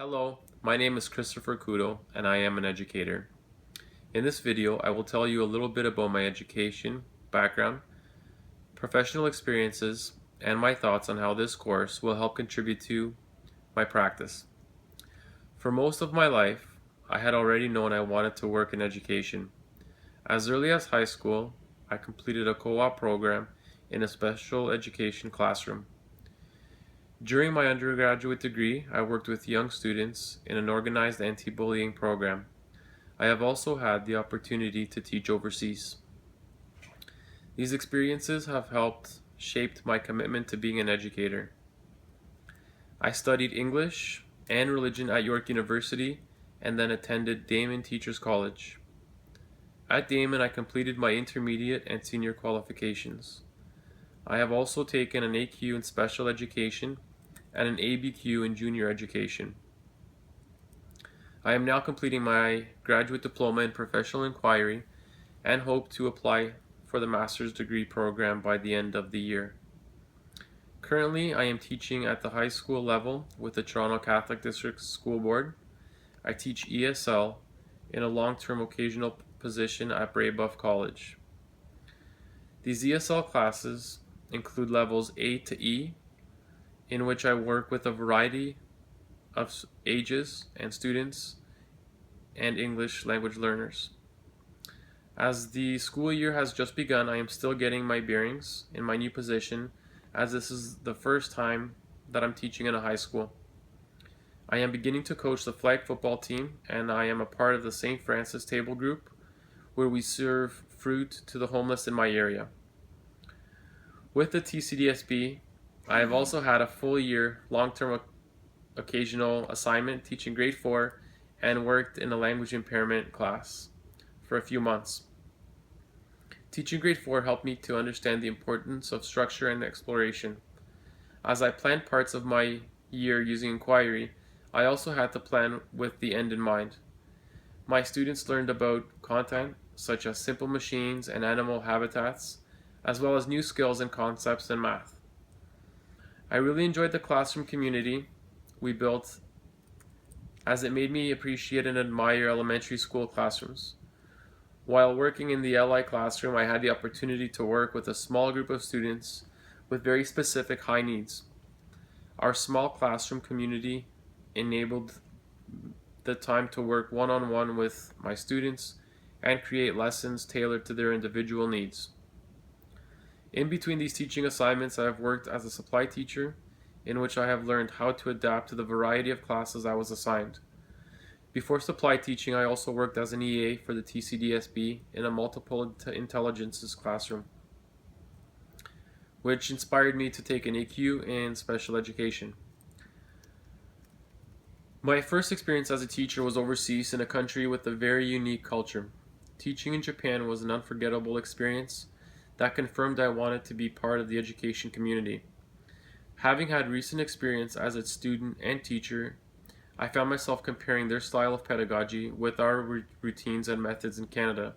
Hello, my name is Christopher Kudo and I am an educator. In this video, I will tell you a little bit about my education, background, professional experiences, and my thoughts on how this course will help contribute to my practice. For most of my life, I had already known I wanted to work in education. As early as high school, I completed a co-op program in a special education classroom. During my undergraduate degree, I worked with young students in an organized anti-bullying program. I have also had the opportunity to teach overseas. These experiences have helped shape my commitment to being an educator. I studied English and religion at York University and then attended Damon Teachers College. At Damon, I completed my intermediate and senior qualifications. I have also taken an AQ in special education and an ABQ in junior education. I am now completing my graduate diploma in professional inquiry and hope to apply for the master's degree program by the end of the year. Currently, I am teaching at the high school level with the Toronto Catholic District School Board. I teach ESL in a long-term occasional position at Brebeuf College. These ESL classes include levels A to E, in which I work with a variety of ages and students and English language learners. As the school year has just begun, I am still getting my bearings in my new position, as this is the first time that I'm teaching in a high school. I am beginning to coach the flag football team, and I am a part of the St. Francis Table Group, where we serve fruit to the homeless in my area. With the TCDSB, I have also had a full year long-term occasional assignment teaching grade 4 and worked in a language impairment class for a few months. Teaching grade 4 helped me to understand the importance of structure and exploration. As I planned parts of my year using inquiry, I also had to plan with the end in mind. My students learned about content such as simple machines and animal habitats, as well as new skills and concepts in math. I really enjoyed the classroom community we built, as it made me appreciate and admire elementary school classrooms. While working in the LI classroom, I had the opportunity to work with a small group of students with very specific high needs. Our small classroom community enabled the time to work one-on-one with my students and create lessons tailored to their individual needs. In between these teaching assignments, I have worked as a supply teacher, in which I have learned how to adapt to the variety of classes I was assigned. Before supply teaching, I also worked as an EA for the TCDSB in a multiple intelligences classroom, which inspired me to take an AQ in special education. My first experience as a teacher was overseas in a country with a very unique culture. Teaching in Japan was an unforgettable experience that confirmed I wanted to be part of the education community. Having had recent experience as a student and teacher, I found myself comparing their style of pedagogy with our routines and methods in Canada.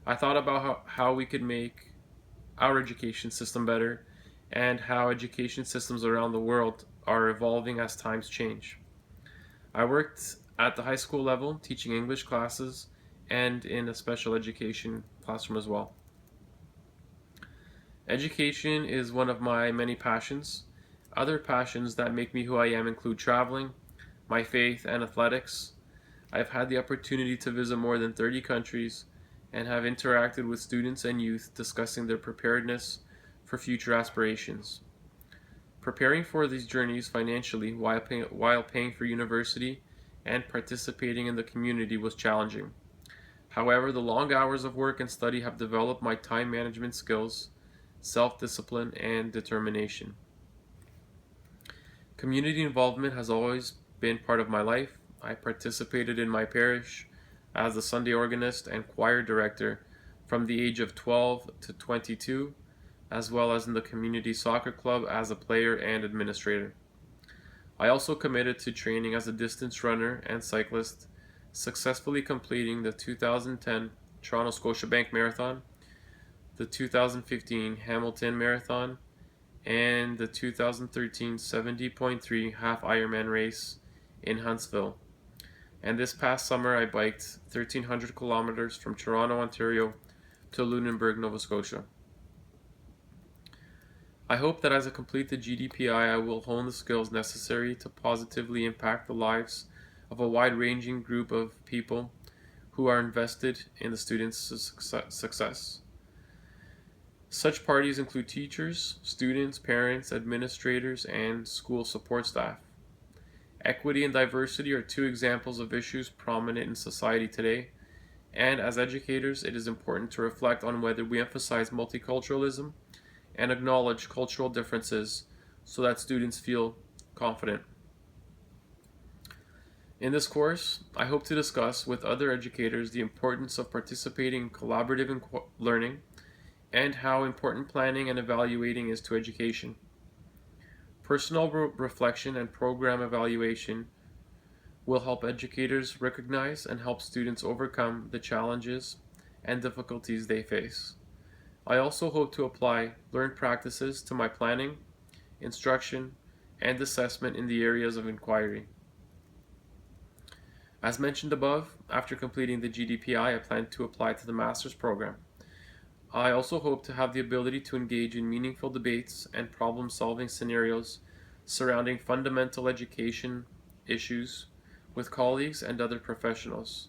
I thought about how we could make our education system better and how education systems around the world are evolving as times change. I worked at the high school level teaching English classes and in a special education classroom as well. Education is one of my many passions. Other passions that make me who I am include traveling, my faith, and athletics. I've had the opportunity to visit more than 30 countries and have interacted with students and youth discussing their preparedness for future aspirations. Preparing for these journeys financially while paying for university and participating in the community was challenging. However, the long hours of work and study have developed my time management skills, self-discipline, and determination. Community involvement has always been part of my life. I participated in my parish as the Sunday organist and choir director from the age of 12 to 22, as well as in the community soccer club as a player and administrator. I also committed to training as a distance runner and cyclist, successfully completing the 2010 Toronto Scotiabank Marathon, the 2015 Hamilton Marathon, and the 2013 70.3 half Ironman race in Huntsville. And this past summer, I biked 1,300 kilometers from Toronto, Ontario to Lunenburg, Nova Scotia. I hope that as I complete the GDPI, I will hone the skills necessary to positively impact the lives of a wide-ranging group of people who are invested in the students' success. Such parties include teachers, students, parents, administrators, and school support staff. Equity and diversity are two examples of issues prominent in society today, and as educators, it is important to reflect on whether we emphasize multiculturalism and acknowledge cultural differences so that students feel confident. In this course, I hope to discuss with other educators the importance of participating in collaborative learning and how important planning and evaluating is to education. Personal reflection and program evaluation will help educators recognize and help students overcome the challenges and difficulties they face. I also hope to apply learned practices to my planning, instruction, and assessment in the areas of inquiry. As mentioned above, after completing the GDPI, I plan to apply to the master's program. I also hope to have the ability to engage in meaningful debates and problem-solving scenarios surrounding fundamental education issues with colleagues and other professionals.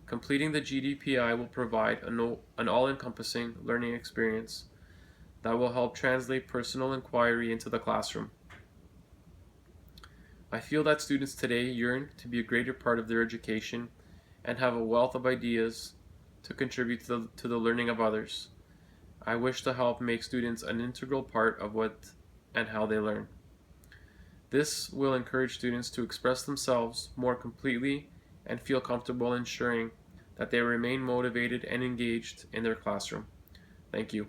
Completing the GDPI will provide an all-encompassing learning experience that will help translate personal inquiry into the classroom. I feel that students today yearn to be a greater part of their education and have a wealth of ideas to contribute to the learning of others. I wish to help make students an integral part of what and how they learn. This will encourage students to express themselves more completely and feel comfortable ensuring that they remain motivated and engaged in their classroom. Thank you.